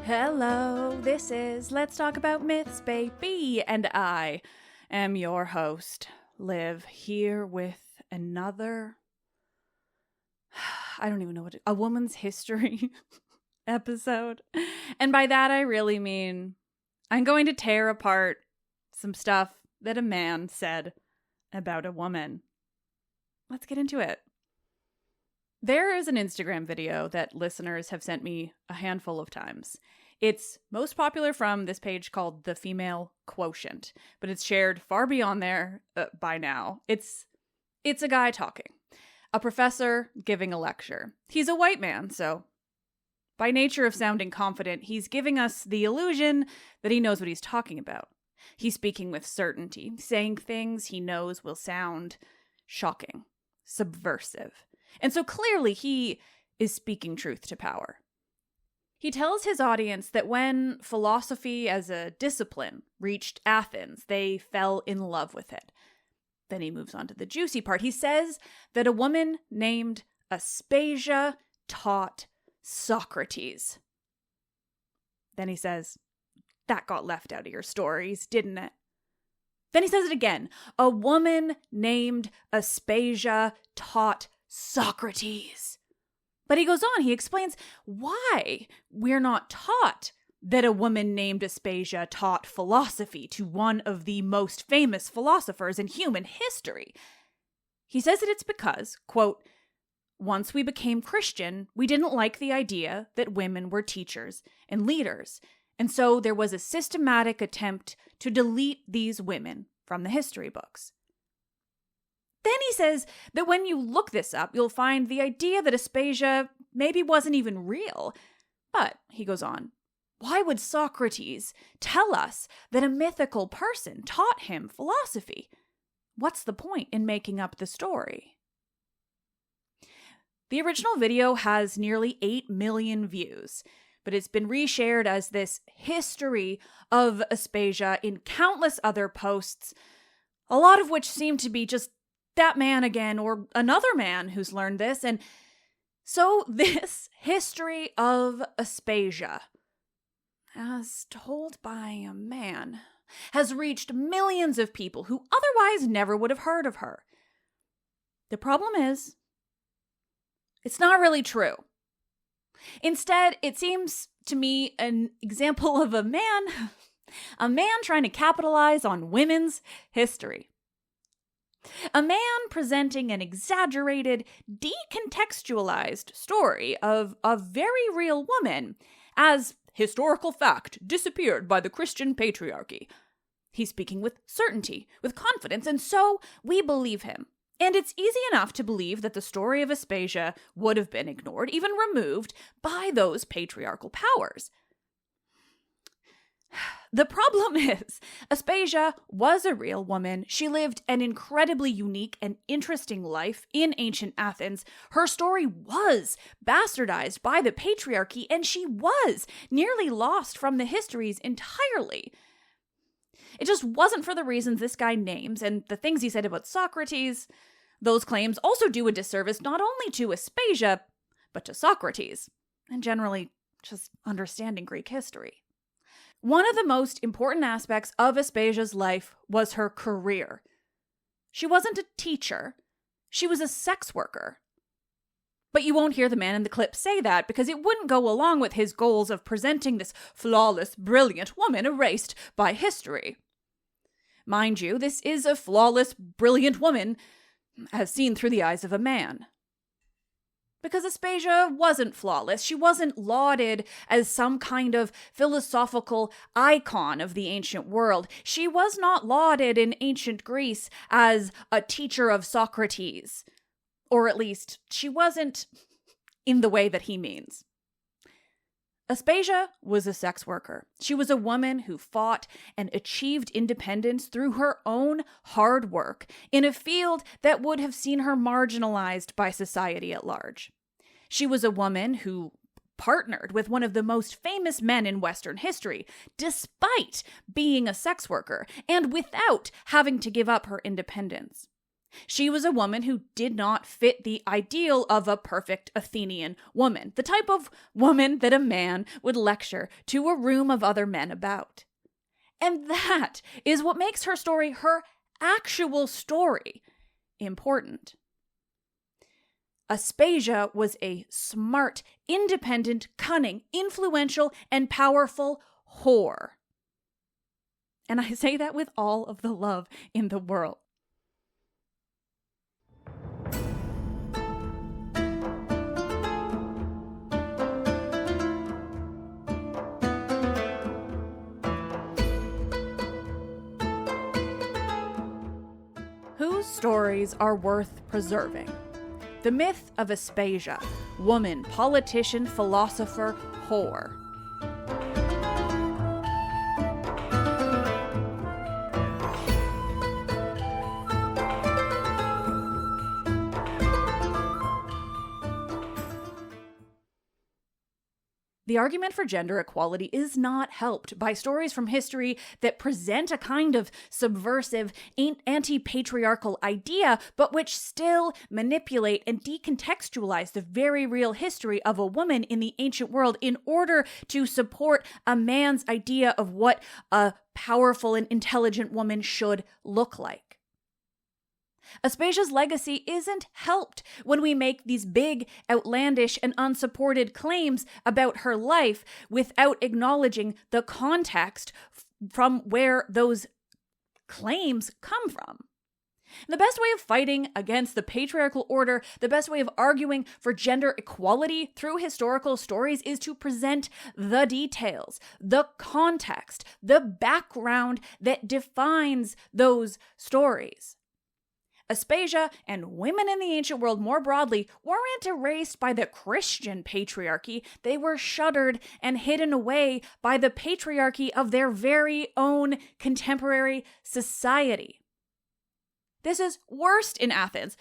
Hello, this is Let's Talk About Myths, baby, and I am your host, Liv, here with another, I don't even know what a woman's history episode. And by that I really mean I'm going to tear apart some stuff that a man said about a woman. Let's get into it. There is an Instagram video that listeners have sent me a handful of times. It's most popular from this page called The Female Quotient, but it's shared far beyond there by now. It's a guy talking, a professor giving a lecture. He's a white man, so by nature of sounding confident, he's giving us the illusion that he knows what he's talking about. He's speaking with certainty, saying things he knows will sound shocking, subversive. And so clearly he is speaking truth to power. He tells his audience that when philosophy as a discipline reached Athens, they fell in love with it. Then he moves on to the juicy part. He says that a woman named Aspasia taught Socrates. Then he says, that got left out of your stories, didn't it? Then he says it again. A woman named Aspasia taught Socrates. But he goes on, he explains why we're not taught that a woman named Aspasia taught philosophy to one of the most famous philosophers in human history. He says that it's because, quote, once we became Christian, we didn't like the idea that women were teachers and leaders, and so there was a systematic attempt to delete these women from the history books. Then he says that when you look this up, you'll find the idea that Aspasia maybe wasn't even real. But, he goes on, why would Socrates tell us that a mythical person taught him philosophy? What's the point in making up the story? The original video has nearly 8 million views, but it's been reshared as this history of Aspasia in countless other posts, a lot of which seem to be just that man again, or another man who's learned this. And so this history of Aspasia, as told by a man, has reached millions of people who otherwise never would have heard of her. The problem is, it's not really true. Instead, it seems to me an example of a man trying to capitalize on women's history. A man presenting an exaggerated, decontextualized story of a very real woman as historical fact disappeared by the Christian patriarchy. He's speaking with certainty, with confidence, and so we believe him. And it's easy enough to believe that the story of Aspasia would have been ignored, even removed, by those patriarchal powers. The problem is, Aspasia was a real woman. She lived an incredibly unique and interesting life in ancient Athens. Her story was bastardized by the patriarchy, and she was nearly lost from the histories entirely. It just wasn't for the reasons this guy names, and the things he said about Socrates. Those claims also do a disservice not only to Aspasia, but to Socrates, and generally just understanding Greek history. One of the most important aspects of Aspasia's life was her career. She wasn't a teacher. She was a sex worker. But you won't hear the man in the clip say that because it wouldn't go along with his goals of presenting this flawless, brilliant woman erased by history. Mind you, this is a flawless, brilliant woman as seen through the eyes of a man. Because Aspasia wasn't flawless. She wasn't lauded as some kind of philosophical icon of the ancient world. She was not lauded in ancient Greece as a teacher of Socrates. Or at least, she wasn't in the way that he means. Aspasia was a sex worker. She was a woman who fought and achieved independence through her own hard work in a field that would have seen her marginalized by society at large. She was a woman who partnered with one of the most famous men in Western history, despite being a sex worker and without having to give up her independence. She was a woman who did not fit the ideal of a perfect Athenian woman, the type of woman that a man would lecture to a room of other men about. And that is what makes her story, her actual story, important. Aspasia was a smart, independent, cunning, influential, and powerful whore. And I say that with all of the love in the world. Whose stories are worth preserving? The myth of Aspasia, woman, politician, philosopher, whore. The argument for gender equality is not helped by stories from history that present a kind of subversive, anti-patriarchal idea, but which still manipulate and decontextualize the very real history of a woman in the ancient world in order to support a man's idea of what a powerful and intelligent woman should look like. Aspasia's legacy isn't helped when we make these big, outlandish, and unsupported claims about her life without acknowledging the context from where those claims come from. The best way of fighting against the patriarchal order, the best way of arguing for gender equality through historical stories is to present the details, the context, the background that defines those stories. Aspasia and women in the ancient world more broadly weren't erased by the Christian patriarchy. They were shuttered and hidden away by the patriarchy of their very own contemporary society. This is worst in Athens.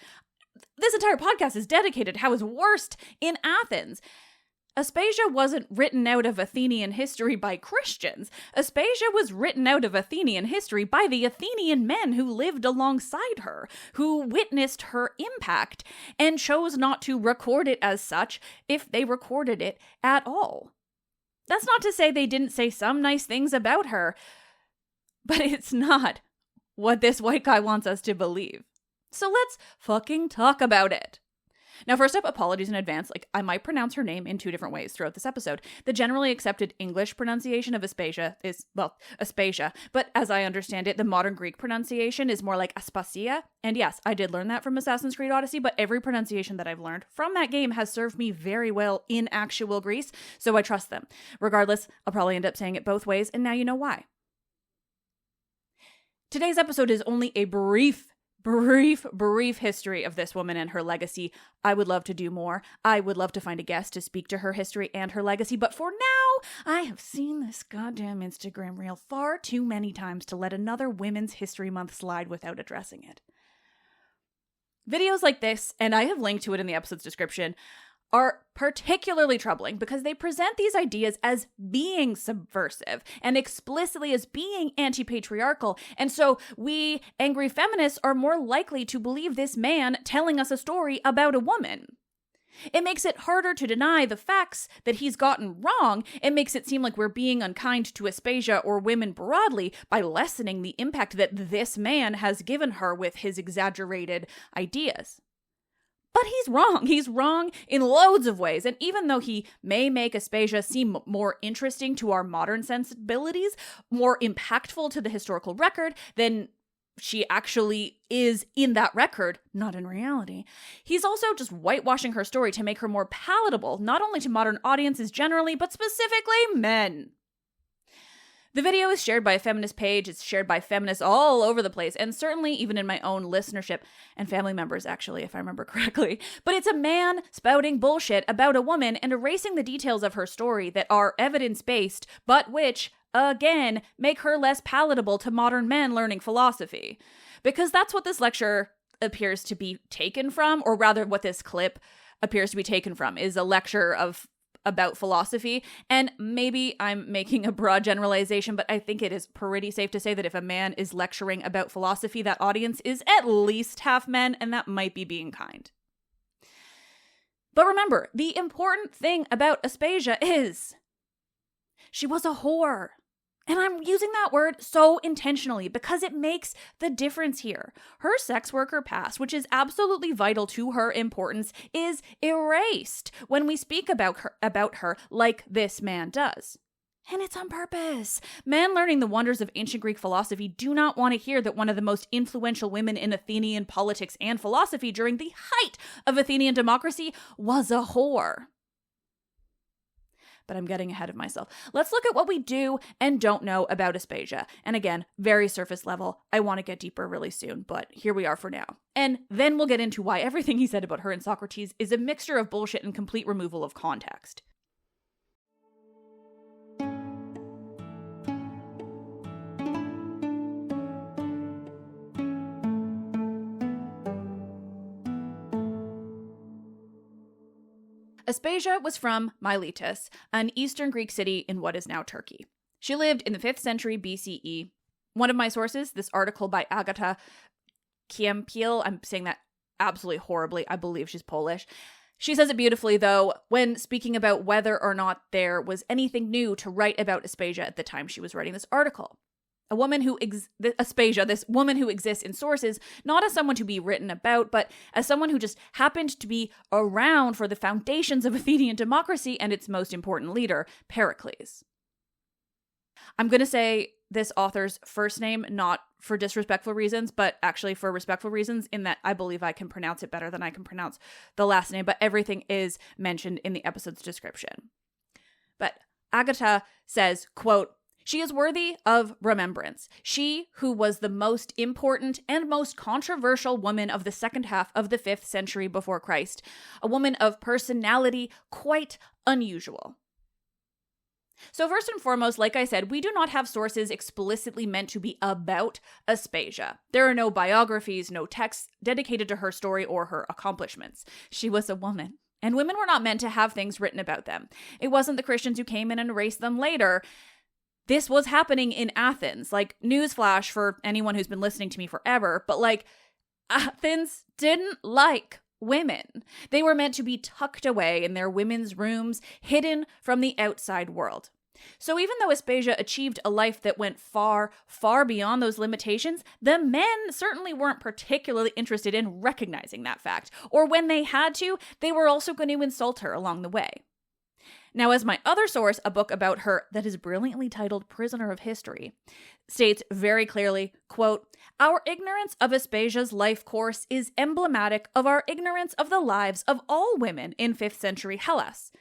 This entire podcast is dedicated to how it's worst in Athens. Aspasia wasn't written out of Athenian history by Christians. Aspasia was written out of Athenian history by the Athenian men who lived alongside her, who witnessed her impact and chose not to record it as such if they recorded it at all. That's not to say they didn't say some nice things about her, but it's not what this white guy wants us to believe. So let's fucking talk about it. Now, first up, apologies in advance. I might pronounce her name in two different ways throughout this episode. The generally accepted English pronunciation of Aspasia is, Aspasia, but as I understand it, the modern Greek pronunciation is more like Aspasia. And yes, I did learn that from Assassin's Creed Odyssey, but every pronunciation that I've learned from that game has served me very well in actual Greece, so I trust them. Regardless, I'll probably end up saying it both ways, and now you know why. Today's episode is only a brief history of this woman and her legacy. I would love to do more. I would love to find a guest to speak to her history and her legacy. But for now, I have seen this goddamn Instagram reel far too many times to let another Women's History Month slide without addressing it. Videos like this, and I have linked to it in the episode's description, are particularly troubling because they present these ideas as being subversive and explicitly as being anti-patriarchal. And so we angry feminists are more likely to believe this man telling us a story about a woman. It makes it harder to deny the facts that he's gotten wrong. It makes it seem like we're being unkind to Aspasia or women broadly by lessening the impact that this man has given her with his exaggerated ideas. But he's wrong. He's wrong in loads of ways. And even though he may make Aspasia seem more interesting to our modern sensibilities, more impactful to the historical record than she actually is in that record, not in reality, he's also just whitewashing her story to make her more palatable, not only to modern audiences generally, but specifically men. The video is shared by a feminist page. It's shared by feminists all over the place, and certainly even in my own listenership and family members, actually, if I remember correctly. But it's a man spouting bullshit about a woman and erasing the details of her story that are evidence-based, but which, again, make her less palatable to modern men learning philosophy. Because that's what this lecture appears to be taken from, or rather what this clip appears to be taken from, is a lecture about philosophy. And maybe I'm making a broad generalization, but I think it is pretty safe to say that if a man is lecturing about philosophy, that audience is at least half men, and that might be being kind. But remember, the important thing about Aspasia is she was a whore. And I'm using that word so intentionally because it makes the difference here. Her sex worker past, which is absolutely vital to her importance, is erased when we speak about her like this man does. And it's on purpose. Men learning the wonders of ancient Greek philosophy do not want to hear that one of the most influential women in Athenian politics and philosophy during the height of Athenian democracy was a whore. But I'm getting ahead of myself. Let's look at what we do and don't know about Aspasia. And again, very surface level. I want to get deeper really soon, but here we are for now. And then we'll get into why everything he said about her and Socrates is a mixture of bullshit and complete removal of context. Aspasia was from Miletus, an eastern Greek city in what is now Turkey. She lived in the 5th century BCE. One of my sources, this article by Agata Ciempiel, I'm saying that absolutely horribly, I believe she's Polish. She says it beautifully, though, when speaking about whether or not there was anything new to write about Aspasia at the time she was writing this article. A woman who Aspasia, this woman who exists in sources, not as someone to be written about, but as someone who just happened to be around for the foundations of Athenian democracy and its most important leader, Pericles. I'm going to say this author's first name, not for disrespectful reasons, but actually for respectful reasons, in that I believe I can pronounce it better than I can pronounce the last name, but everything is mentioned in the episode's description. But Agata says, quote, "She is worthy of remembrance. She who was the most important and most controversial woman of the second half of the 5th century before Christ, a woman of personality quite unusual." So first and foremost, like I said, we do not have sources explicitly meant to be about Aspasia. There are no biographies, no texts dedicated to her story or her accomplishments. She was a woman, and women were not meant to have things written about them. It wasn't the Christians who came in and erased them later. This was happening in Athens. Like, newsflash for anyone who's been listening to me forever, but like, Athens didn't like women. They were meant to be tucked away in their women's rooms, hidden from the outside world. So even though Aspasia achieved a life that went far, far beyond those limitations, the men certainly weren't particularly interested in recognizing that fact. Or when they had to, they were also going to insult her along the way. Now, as my other source, a book about her that is brilliantly titled Prisoner of History, states very clearly, quote, "Our ignorance of Aspasia's life course is emblematic of our ignorance of the lives of all women in 5th century Hellas."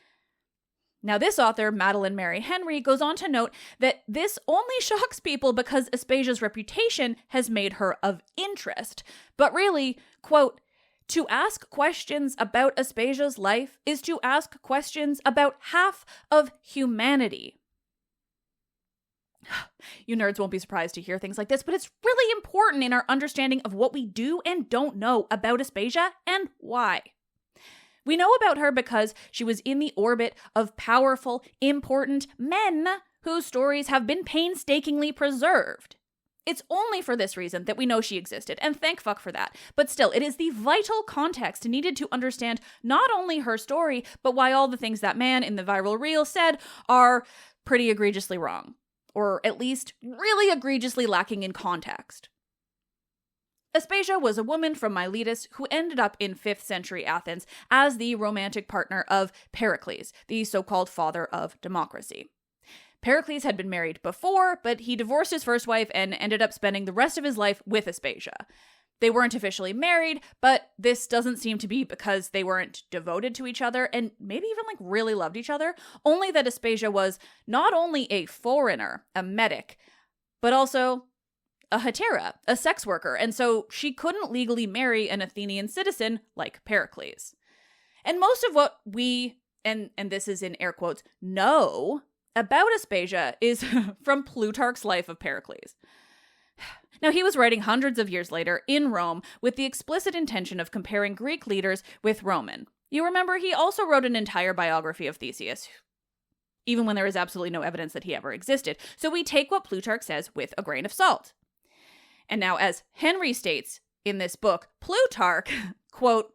Now, this author, Madeleine Mary Henry, goes on to note that this only shocks people because Aspasia's reputation has made her of interest. But really, quote, "To ask questions about Aspasia's life is to ask questions about half of humanity." You nerds won't be surprised to hear things like this, but it's really important in our understanding of what we do and don't know about Aspasia and why. We know about her because she was in the orbit of powerful, important men whose stories have been painstakingly preserved. It's only for this reason that we know she existed, and thank fuck for that. But still, it is the vital context needed to understand not only her story, but why all the things that man in the viral reel said are pretty egregiously wrong, or at least really egregiously lacking in context. Aspasia was a woman from Miletus who ended up in 5th century Athens as the romantic partner of Pericles, the so-called father of democracy. Pericles had been married before, but he divorced his first wife and ended up spending the rest of his life with Aspasia. They weren't officially married, but this doesn't seem to be because they weren't devoted to each other and maybe even really loved each other, only that Aspasia was not only a foreigner, a medic, but also a hetera, a sex worker, and so she couldn't legally marry an Athenian citizen like Pericles. And most of what we, and this is in air quotes, know about Aspasia is from Plutarch's Life of Pericles. Now, he was writing hundreds of years later in Rome with the explicit intention of comparing Greek leaders with Roman. You remember, he also wrote an entire biography of Theseus, even when there is absolutely no evidence that he ever existed. So we take what Plutarch says with a grain of salt. And now, as Henry states in this book, Plutarch, quote,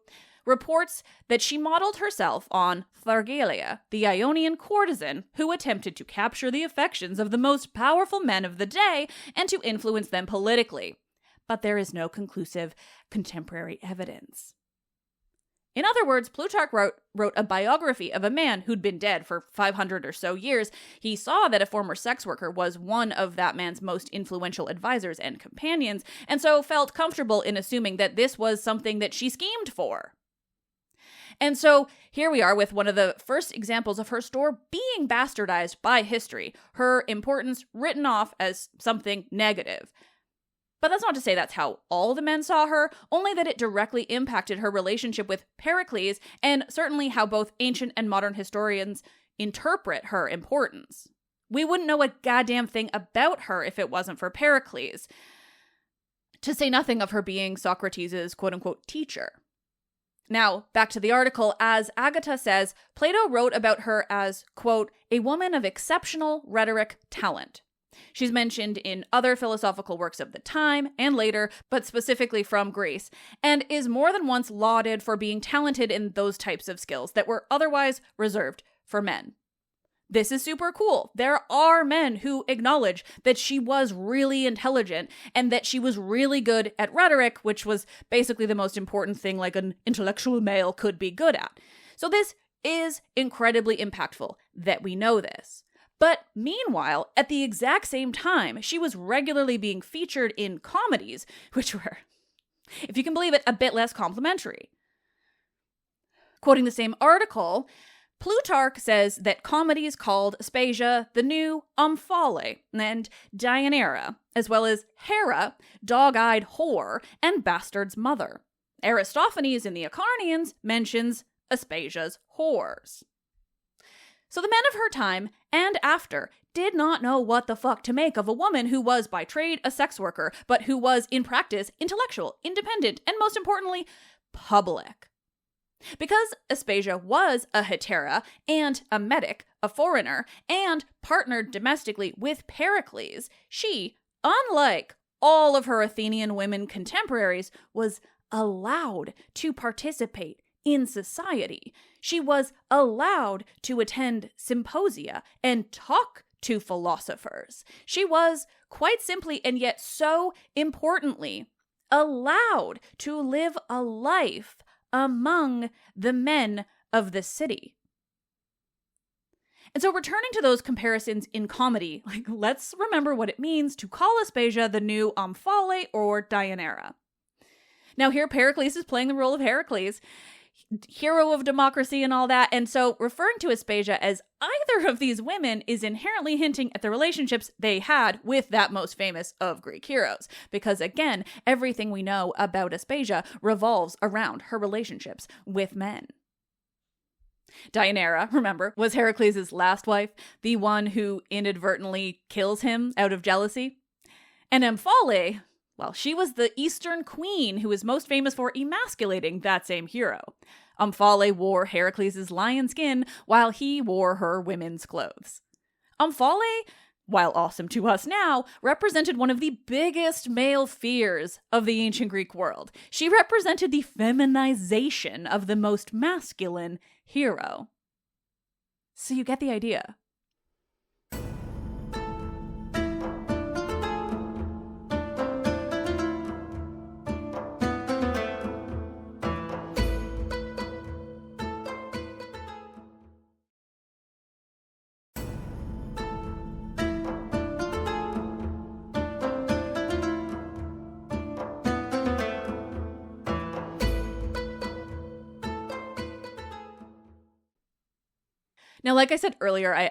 reports that she modeled herself on Thargelia, the Ionian courtesan who attempted to capture the affections of the most powerful men of the day and to influence them politically. But there is no conclusive contemporary evidence. In other words, Plutarch wrote a biography of a man who'd been dead for 500 or so years. He saw that a former sex worker was one of that man's most influential advisors and companions, and so felt comfortable in assuming that this was something that she schemed for. And so here we are with one of the first examples of her store being bastardized by history, her importance written off as something negative. But that's not to say that's how all the men saw her, only that it directly impacted her relationship with Pericles, and certainly how both ancient and modern historians interpret her importance. We wouldn't know a goddamn thing about her if it wasn't for Pericles, to say nothing of her being Socrates' quote-unquote teacher. Now, back to the article, as Agata says, Plato wrote about her as, quote, a woman of exceptional rhetoric talent. She's mentioned in other philosophical works of the time and later, but specifically from Greece, and is more than once lauded for being talented in those types of skills that were otherwise reserved for men. This is super cool. There are men who acknowledge that she was really intelligent and that she was really good at rhetoric, which was basically the most important thing like an intellectual male could be good at. So this is incredibly impactful that we know this. But meanwhile, at the exact same time, she was regularly being featured in comedies, which were, if you can believe it, a bit less complimentary. Quoting the same article, Plutarch says that comedies called Aspasia the new Omphale and Deianira, as well as Hera, dog-eyed whore, and bastard's mother. Aristophanes in the Acharnians mentions Aspasia's whores. So the men of her time and after did not know what the fuck to make of a woman who was by trade a sex worker, but who was in practice intellectual, independent, and most importantly, public. Because Aspasia was a hetera and a medic, a foreigner, and partnered domestically with Pericles, she, unlike all of her Athenian women contemporaries, was allowed to participate in society. She was allowed to attend symposia and talk to philosophers. She was, quite simply and yet so importantly, allowed to live a life among the men of the city. And so returning to those comparisons in comedy, let's remember what it means to call Aspasia the new Omphale or Deianira. Now here Pericles is playing the role of Heracles, hero of democracy and all that, and so referring to Aspasia as either of these women is inherently hinting at the relationships they had with that most famous of Greek heroes, because again, everything we know about Aspasia revolves around her relationships with men. Deianira, remember, was Heracles' last wife, the one who inadvertently kills him out of jealousy. And Omphale, well, she was the Eastern queen who is most famous for emasculating that same hero. Omphale wore Heracles' lion skin while he wore her women's clothes. Omphale, while awesome to us now, represented one of the biggest male fears of the ancient Greek world. She represented the feminization of the most masculine hero. So you get the idea. Now, like I said earlier, I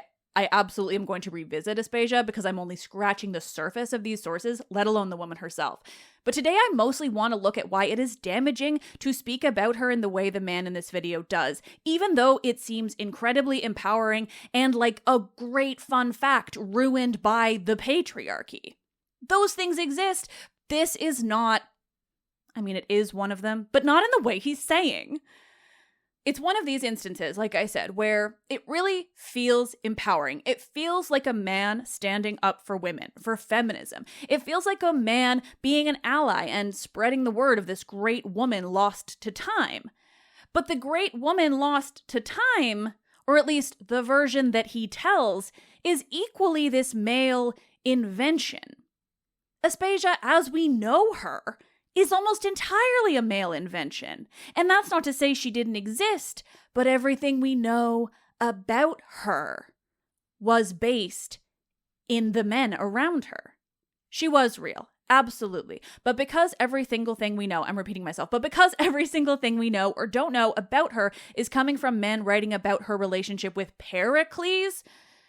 absolutely am going to revisit Aspasia because I'm only scratching the surface of these sources, let alone the woman herself. But today I mostly want to look at why it is damaging to speak about her in the way the man in this video does, even though it seems incredibly empowering and like a great fun fact ruined by the patriarchy. Those things exist. This is not, I mean, it is one of them, but not in the way he's saying. It's one of these instances, like I said, where it really feels empowering. It feels like a man standing up for women, for feminism. It feels like a man being an ally and spreading the word of this great woman lost to time. But the great woman lost to time, or at least the version that he tells, is equally this male invention. Aspasia, as we know her, is almost entirely a male invention. And that's not to say she didn't exist, but everything we know about her was based in the men around her. She was real, absolutely. But because every single thing we know, I'm repeating myself, but because every single thing we know or don't know about her is coming from men writing about her relationship with Pericles,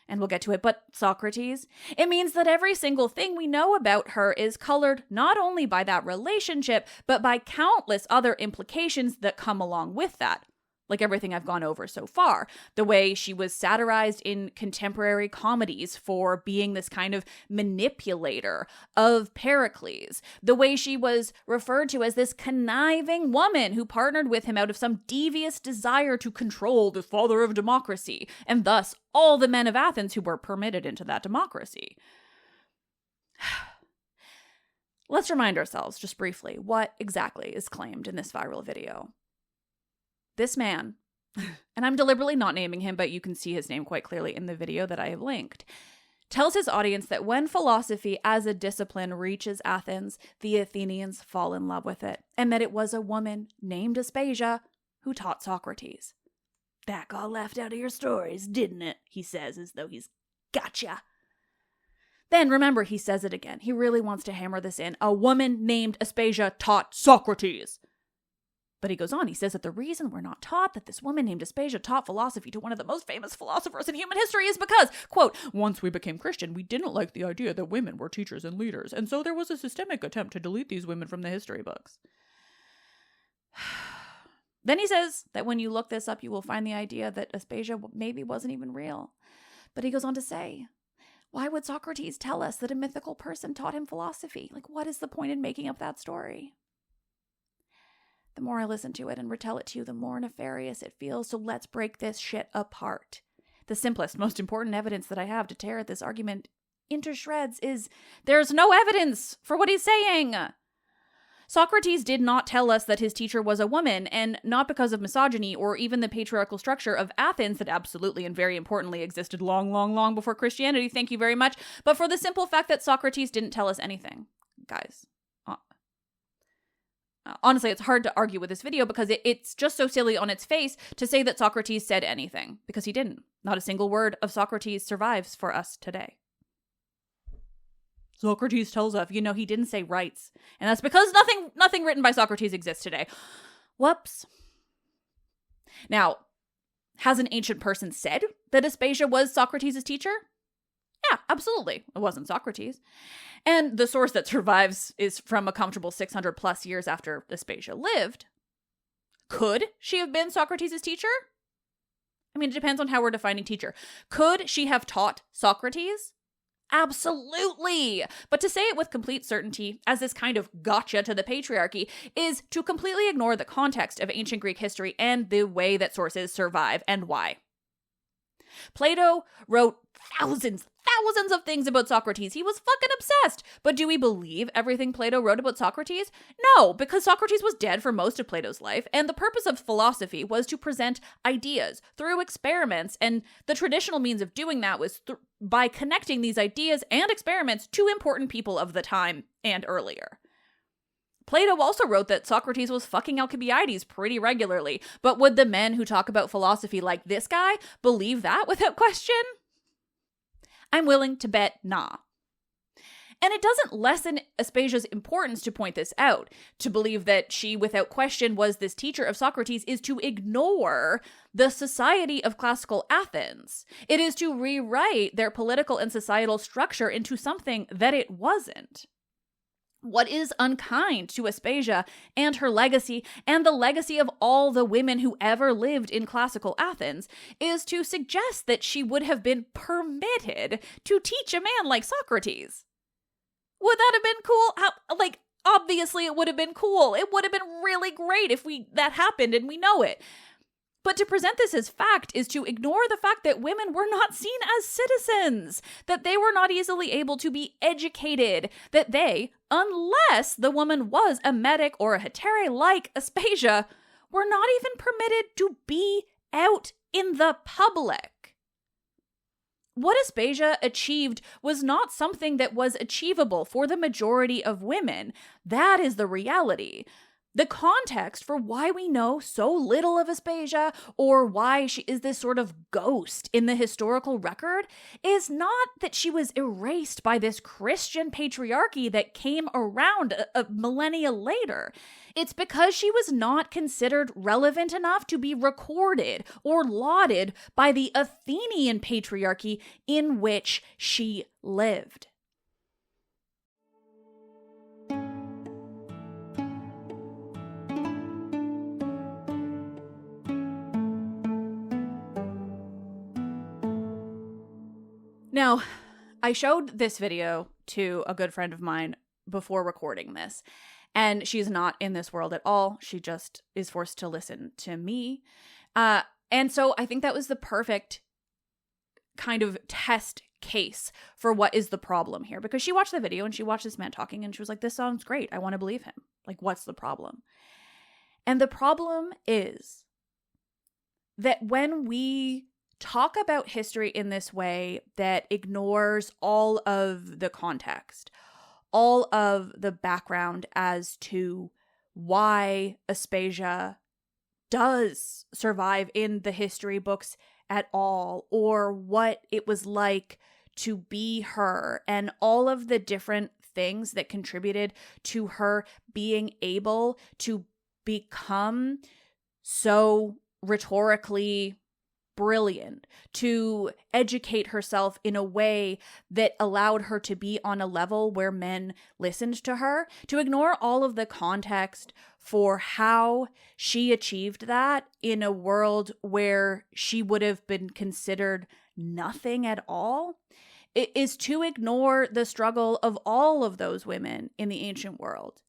and we'll get to it, but Socrates, it means that every single thing we know about her is colored not only by that relationship, but by countless other implications that come along with that. Like everything I've gone over so far. The way she was satirized in contemporary comedies for being this kind of manipulator of Pericles. The way she was referred to as this conniving woman who partnered with him out of some devious desire to control the father of democracy, and thus all the men of Athens who were permitted into that democracy. Let's remind ourselves, just briefly, what exactly is claimed in this viral video. This man, and I'm deliberately not naming him, but you can see his name quite clearly in the video that I have linked, tells his audience that when philosophy as a discipline reaches Athens, the Athenians fall in love with it, and that it was a woman named Aspasia who taught Socrates. That got left out of your stories, didn't it? He says, as though he's gotcha. Then remember, he says it again. He really wants to hammer this in. A woman named Aspasia taught Socrates. But he goes on, he says that the reason we're not taught that this woman named Aspasia taught philosophy to one of the most famous philosophers in human history is because, quote, once we became Christian, we didn't like the idea that women were teachers and leaders, and so there was a systemic attempt to delete these women from the history books. Then he says that when you look this up, you will find the idea that Aspasia maybe wasn't even real. But he goes on to say, why would Socrates tell us that a mythical person taught him philosophy? Like, what is the point in making up that story? The more I listen to it and retell it to you, the more nefarious it feels, so let's break this shit apart. The simplest, most important evidence that I have to tear this argument into shreds is there's no evidence for what he's saying. Socrates did not tell us that his teacher was a woman, and not because of misogyny or even the patriarchal structure of Athens that absolutely and very importantly existed long, long, long before Christianity, thank you very much, but for the simple fact that Socrates didn't tell us anything. Guys, honestly, it's hard to argue with this video because it's just so silly on its face to say that Socrates said anything, because he didn't. Not a single word of Socrates survives for us today. Socrates tells us, he didn't say rights. And that's because nothing written by Socrates exists today. Whoops. Now, has an ancient person said that Aspasia was Socrates' teacher? Yeah, absolutely. It wasn't Socrates. And the source that survives is from a comfortable 600 plus years after Aspasia lived. Could she have been Socrates' teacher? I mean, it depends on how we're defining teacher. Could she have taught Socrates? Absolutely. But to say it with complete certainty, as this kind of gotcha to the patriarchy, is to completely ignore the context of ancient Greek history and the way that sources survive and why. Plato wrote thousands of things about Socrates. He was fucking obsessed. But do we believe everything Plato wrote about Socrates? No, because Socrates was dead for most of Plato's life, and the purpose of philosophy was to present ideas through experiments, and the traditional means of doing that was by connecting these ideas and experiments to important people of the time and earlier. Plato also wrote that Socrates was fucking Alcibiades pretty regularly, but would the men who talk about philosophy like this guy believe that without question? I'm willing to bet nah. And it doesn't lessen Aspasia's importance to point this out. To believe that she, without question, was this teacher of Socrates is to ignore the society of classical Athens. It is to rewrite their political and societal structure into something that it wasn't. What is unkind to Aspasia and her legacy, and the legacy of all the women who ever lived in classical Athens, is to suggest that she would have been permitted to teach a man like Socrates. Would that have been cool? Obviously it would have been cool. It would have been really great if that happened and we know it. But to present this as fact is to ignore the fact that women were not seen as citizens, that they were not easily able to be educated, that they, unless the woman was a medic or a hetairai like Aspasia, were not even permitted to be out in the public. What Aspasia achieved was not something that was achievable for the majority of women. That is the reality. The context for why we know so little of Aspasia, or why she is this sort of ghost in the historical record, is not that she was erased by this Christian patriarchy that came around a millennia later. It's because she was not considered relevant enough to be recorded or lauded by the Athenian patriarchy in which she lived. Now, I showed this video to a good friend of mine before recording this, and she's not in this world at all. She just is forced to listen to me. And so I think that was the perfect kind of test case for what is the problem here, because she watched the video and she watched this man talking and she was like, this sounds great. I want to believe him. Like, what's the problem? And the problem is that when we talk about history in this way that ignores all of the context, all of the background as to why Aspasia does survive in the history books at all, or what it was like to be her, and all of the different things that contributed to her being able to become so rhetorically brilliant, to educate herself in a way that allowed her to be on a level where men listened to her, to ignore all of the context for how she achieved that in a world where she would have been considered nothing at all, it is to ignore the struggle of all of those women in the ancient world.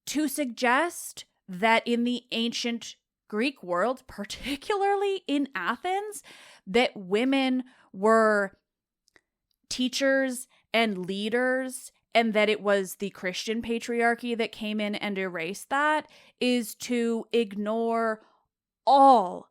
To suggest that in the ancient Greek world, particularly in Athens, that women were teachers and leaders, and that it was the Christian patriarchy that came in and erased that, is to ignore all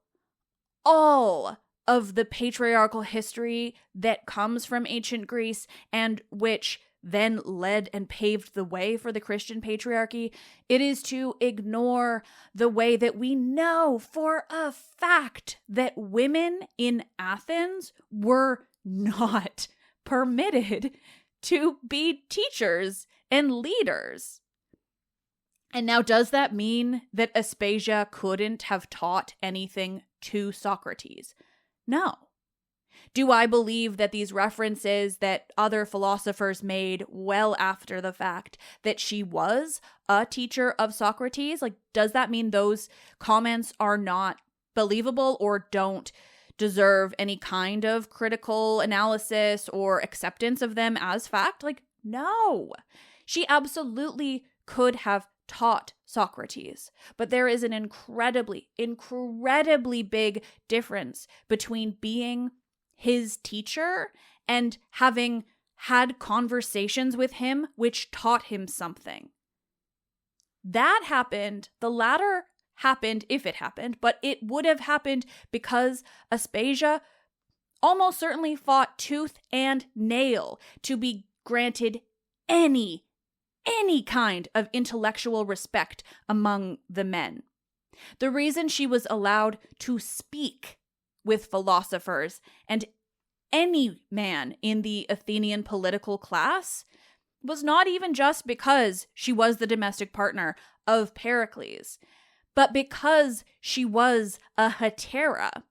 of the patriarchal history that comes from ancient Greece, and which then led and paved the way for the Christian patriarchy. It is to ignore the way that we know for a fact that women in Athens were not permitted to be teachers and leaders. And now, does that mean that Aspasia couldn't have taught anything to Socrates? No. Do I believe that these references that other philosophers made well after the fact that she was a teacher of Socrates, like, does that mean those comments are not believable or don't deserve any kind of critical analysis or acceptance of them as fact? Like, no. She absolutely could have taught Socrates, but there is an incredibly big difference between being his teacher and having had conversations with him which taught him something. That happened. The latter happened if it happened, but it would have happened because Aspasia almost certainly fought tooth and nail to be granted any kind of intellectual respect among the men. The reason she was allowed to speak with philosophers and any man in the Athenian political class was not even just because she was the domestic partner of Pericles, but because she was a hetera.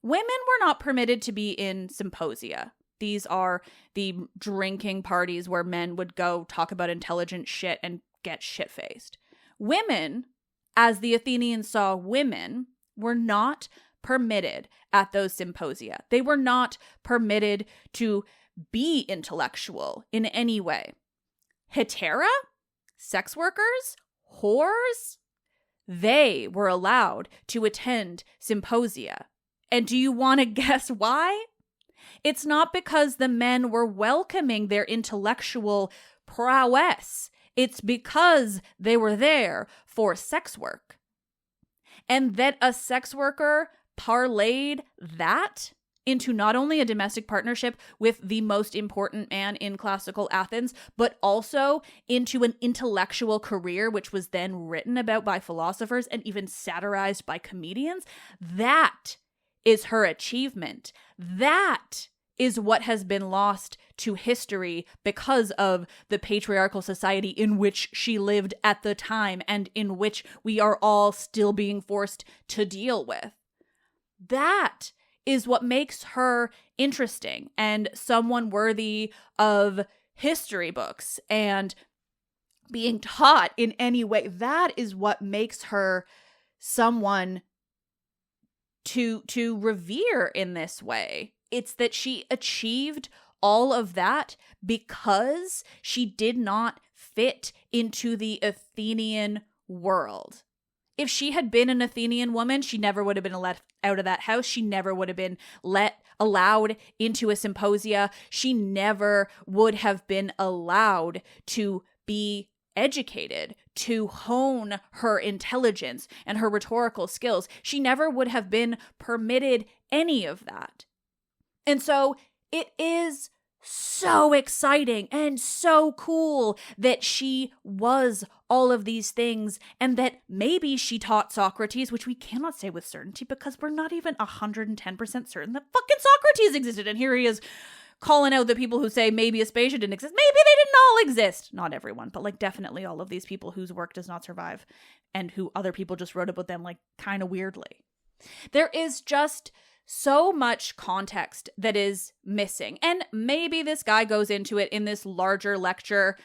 Women were not permitted to be in symposia. These are the drinking parties where men would go talk about intelligent shit and get shit-faced. Women, as the Athenians saw women, were not permitted at those symposia. They were not permitted to be intellectual in any way. Hetera? Sex workers? Whores? They were allowed to attend symposia. And do you want to guess why? It's not because the men were welcoming their intellectual prowess. It's because they were there for sex work. And that a sex worker parlayed that into not only a domestic partnership with the most important man in classical Athens, but also into an intellectual career, which was then written about by philosophers and even satirized by comedians. That is her achievement. That is what has been lost to history because of the patriarchal society in which she lived at the time and in which we are all still being forced to deal with. That is what makes her interesting and someone worthy of history books and being taught in any way. That is what makes her someone to revere in this way. It's that she achieved all of that because she did not fit into the Athenian world. If she had been an Athenian woman, she never would have been let out of that house. She never would have been allowed into a symposia. She never would have been allowed to be educated, to hone her intelligence and her rhetorical skills. She never would have been permitted any of that. And so it is so exciting and so cool that she was all of these things and that maybe she taught Socrates, which we cannot say with certainty because we're not even 110% certain that fucking Socrates existed. And here he is calling out the people who say maybe Aspasia didn't exist. Maybe they didn't all exist. Not everyone, but like definitely all of these people whose work does not survive and who other people just wrote about them like kind of weirdly. There is just so much context that is missing. And maybe this guy goes into it in this larger lecture.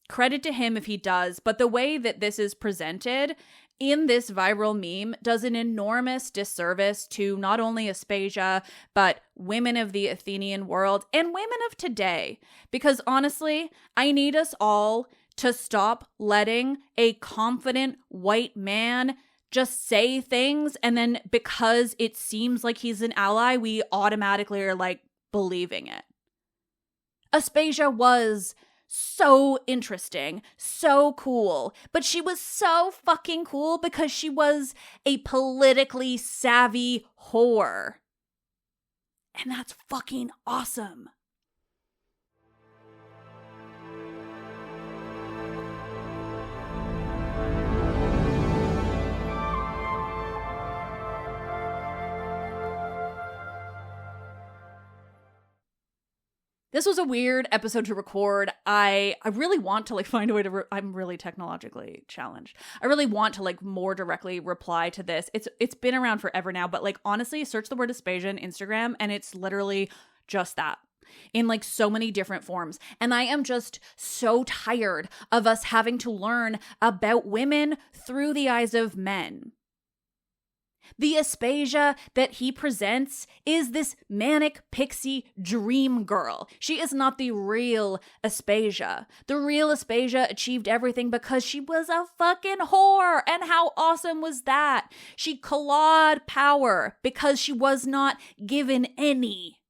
Credit to him if he does. But the way that this is presented in this viral meme does an enormous disservice to not only Aspasia, but women of the Athenian world and women of today. Because honestly, I need us all to stop letting a confident white man just say things, and then because it seems like he's an ally, we automatically are like believing it. Aspasia was so interesting, so cool, but she was so fucking cool because she was a politically savvy whore. And that's fucking awesome. This was a weird episode to record. I really want to like find a way to I'm really technologically challenged. I really want to like more directly reply to this. It's been around forever now, but like honestly, search the word Aspasia on Instagram and it's literally just that in like so many different forms. And I am just so tired of us having to learn about women through the eyes of men. The Aspasia that he presents is this manic pixie dream girl. She is not the real Aspasia. The real Aspasia achieved everything because she was a fucking whore. And how awesome was that? She clawed power because she was not given any.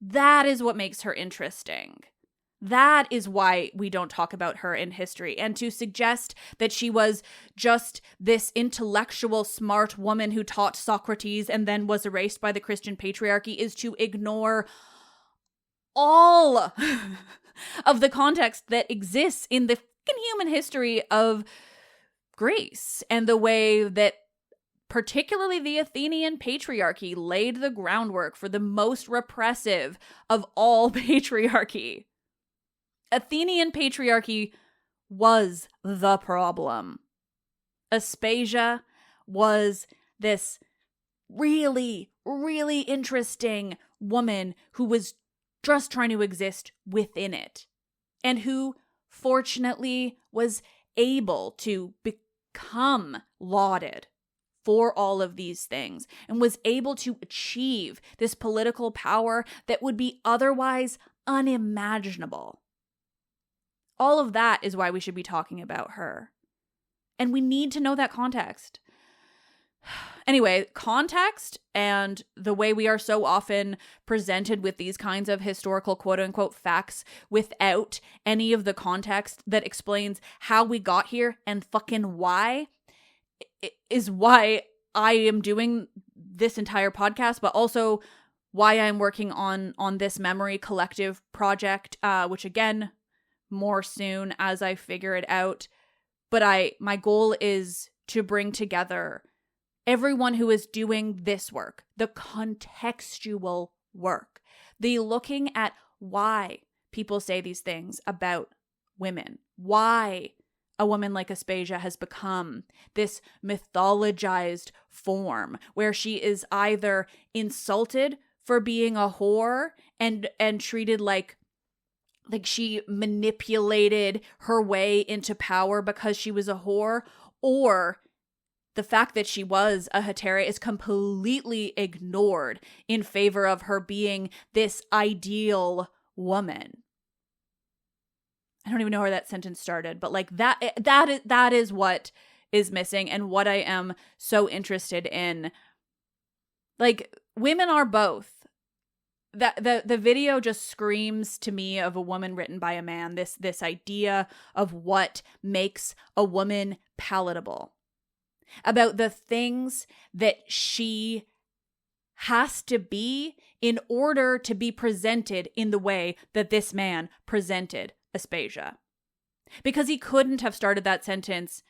That is what makes her interesting. That is why we don't talk about her in history. And to suggest that she was just this intellectual, smart woman who taught Socrates and then was erased by the Christian patriarchy is to ignore all of the context that exists in the fucking human history of Greece and the way that particularly the Athenian patriarchy laid the groundwork for the most repressive of all patriarchy. Athenian patriarchy was the problem. Aspasia was this really, really interesting woman who was just trying to exist within it, and who fortunately was able to become lauded for all of these things, and was able to achieve this political power that would be otherwise unimaginable. All of that is why we should be talking about her. And we need to know that context. Anyway, context and the way we are so often presented with these kinds of historical quote-unquote facts without any of the context that explains how we got here and fucking why is why I am doing this entire podcast, but also why I'm working on this memory collective project, which again, more soon as I figure it out. But my goal is to bring together everyone who is doing this work, the contextual work, the looking at why people say these things about women, why a woman like Aspasia has become this mythologized form where she is either insulted for being a whore and treated like she manipulated her way into power because she was a whore, or the fact that she was a hetera is completely ignored in favor of her being this ideal woman. I don't even know where that sentence started, but like that is what is missing, and what I am so interested in. Like, women are both. The video just screams to me of a woman written by a man, this idea of what makes a woman palatable, about the things that she has to be in order to be presented in the way that this man presented Aspasia. Because he couldn't have started that sentence,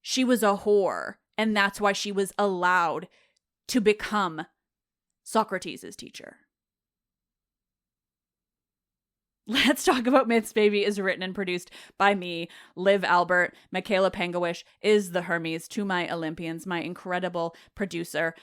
she was a whore, and that's why she was allowed to become Socrates' teacher. Let's Talk About Myths, Baby is written and produced by me, Liv Albert. Michaela Pangawish is the Hermes to my Olympians, my incredible producer.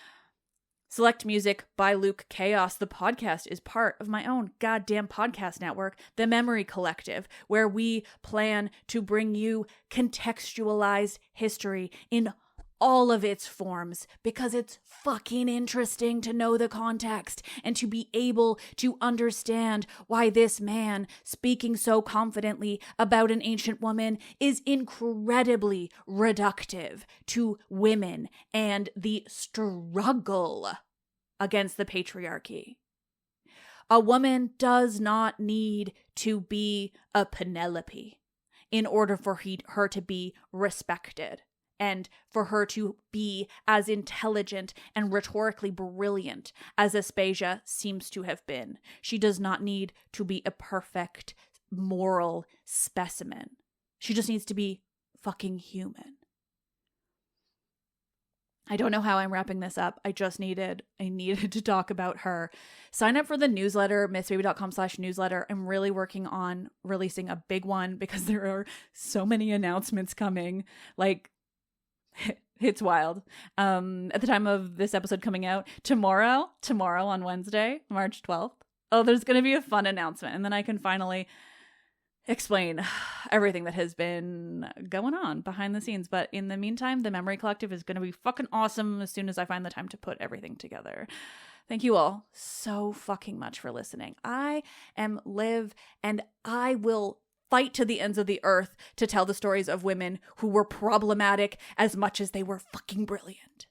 Select music by Luke Chaos. The podcast is part of my own goddamn podcast network, The Memory Collective, where we plan to bring you contextualized history in all of its forms, because it's fucking interesting to know the context and to be able to understand why this man speaking so confidently about an ancient woman is incredibly reductive to women and the struggle against the patriarchy. A woman does not need to be a Penelope in order for her to be respected, and for her to be as intelligent and rhetorically brilliant as Aspasia seems to have been. She does not need to be a perfect moral specimen. She just needs to be fucking human. I don't know how I'm wrapping this up. I needed to talk about her. Sign up for the newsletter, mythsbaby.com/newsletter. I'm really working on releasing a big one because there are so many announcements coming. Like, it's wild. At the time of this episode coming out, tomorrow on Wednesday, March 12th, there's going to be a fun announcement, and then I can finally explain everything that has been going on behind the scenes. But in the meantime, the Memory Collective is going to be fucking awesome as soon as I find the time to put everything together. Thank you all so fucking much for listening. I am Liv, and I will fight to the ends of the earth to tell the stories of women who were problematic as much as they were fucking brilliant.